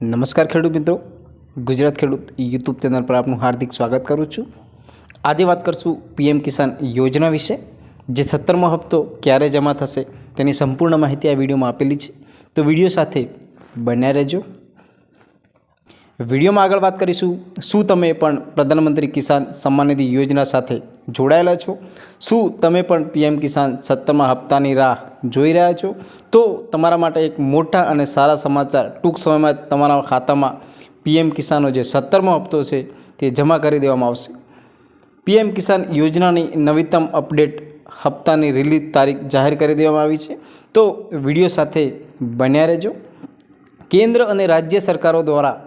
નમસ્કાર ખેડૂત મિત્રો, ગુજરાત ખેડૂત યુટ્યુબ ચેનલ પર આપનું હાર્દિક સ્વાગત કરું છું। આજે વાત કરશું પીએમ કિસાન યોજના વિશે। જે 17મો હપ્તો ક્યારે જમા થશે તેની સંપૂર્ણ માહિતી આ વિડીયોમાં આપેલી છે, તો વિડીયો સાથે બન્યા રહેજો। વિડીયોમાં આગળ વાત કરીશું, શું તમે પણ પ્રધાનમંત્રી કિસાન સન્માન નિધિ યોજના સાથે જોડાયેલા છો? શું તમે પણ પીએમ કિસાન 17મા હપ્તાની રાહ જોઈ રહ્યા છો? તો તમારા માટે એક મોટા અને સારા સમાચાર, ટૂંક સમયમાં તમારા ખાતામાં પીએમ કિસાનનો જે 17મો હપ્તો છે તે જમા કરી દેવામાં આવશે। પીએમ કિસાન યોજનાની નવીનતમ અપડેટ હપ્તાની રિલીઝ તારીખ જાહેર કરી દેવામાં આવી છે, તો વિડીયો સાથે બન્યા રહેજો। કેન્દ્ર અને રાજ્ય સરકારો દ્વારા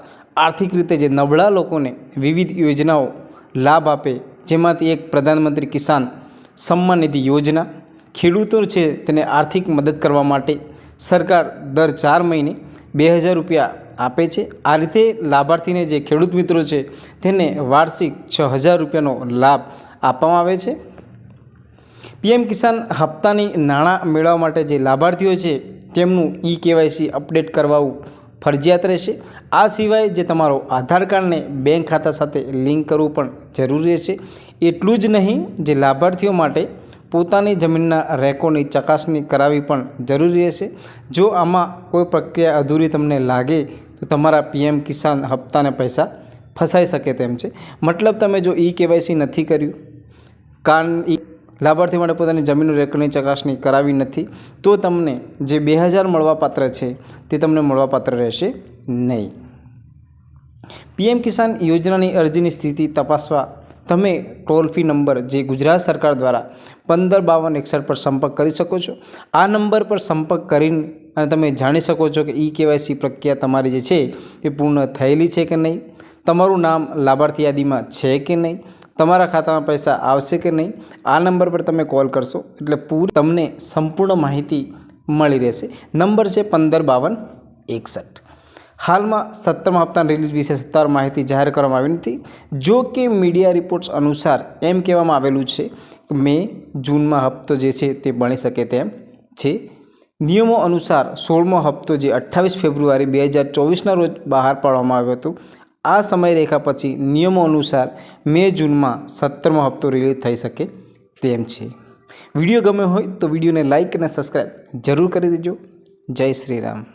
આર્થિક રીતે જે નબળા લોકોને વિવિધ યોજનાઓ લાભ આપે, જેમાંથી એક પ્રધાનમંત્રી કિસાન સન્માન નિધિ યોજના। ખેડૂતો છે તેને આર્થિક મદદ કરવા માટે સરકાર દર 4 મહિને 2000 રૂપિયા આપે છે। આ રીતે લાભાર્થીને જે ખેડૂત મિત્રો છે તેને વાર્ષિક 6000 રૂપિયાનો લાભ આપવામાં આવે છે। પીએમ કિસાન હપ્તાની નાણાં મેળવવા માટે જે લાભાર્થીઓ છે તેમનું કેવાયસી અપડેટ કરવાવું ફરજિયાત રહેશે। આ સિવાય જે તમારો આધાર કાર્ડને બેંક ખાતા સાથે લિંક કરવું પણ જરૂરી રહેશે। એટલું જ નહીં, જે લાભાર્થીઓ માટે પોતાની જમીનના રેકોર્ડની ચકાસણી કરાવવી પણ જરૂરી રહેશે। જો આમાં કોઈ પ્રક્રિયા અધૂરી તમને લાગે તો તમારા પીએમ કિસાન હપ્તાના પૈસા ફસાઈ શકે તેમ છે। મતલબ તમે જો કેવાયસી નથી કર્યું, લાભાર્થી માટે પોતાની જમીનનું રેકોર્ડની ચકાસણી કરાવી નથી, તો તમને જે 2000 મળવાપાત્ર છે તે તમને મળવાપાત્ર રહેશે નહીં। પીએમ કિસાન યોજનાની અરજીની સ્થિતિ તપાસવા તમે ટોલ ફ્રી નંબર જે ગુજરાત સરકાર દ્વારા 155261 પર સંપર્ક કરી શકો છો। આ નંબર પર સંપર્ક કરીને અને તમે જાણી શકો છો કે કેવાયસી પ્રક્રિયા તમારી જે છે તે પૂર્ણ થયેલી છે કે નહીં, તમારું નામ લાભાર્થી યાદીમાં છે કે નહીં, તમારા ખાતામાં પૈસા આવશે કે નહીં। આ નંબર પર તમે કોલ કરશો એટલે તમને સંપૂર્ણ માહિતી મળી રહેશે। નંબર છે 155261। હાલમાં 17મા હપ્તાની રિલીઝ વિશે સત્તાવાર માહિતી જાહેર કરવામાં આવી નથી। જો કે મીડિયા રિપોર્ટ્સ અનુસાર એમ કહેવામાં આવેલું છે કે જૂનમાં હપ્તો જે છે તે બની શકે તેમ છે। નિયમો અનુસાર 16મો હપ્તો જે 28 ફેબ્રુઆરી 2024ના રોજ બહાર પાડવામાં આવ્યો હતો। આ સમયરેખા પછી નિયમો અનુસાર જૂનમાં 17મો હપ્તો રિલીઝ થઈ શકે તેમ છે। વિડીયો ગમ્યો હોય તો વિડીયોને લાઇક અને સબસ્ક્રાઈબ જરૂર કરી દેજો। જય શ્રી રામ।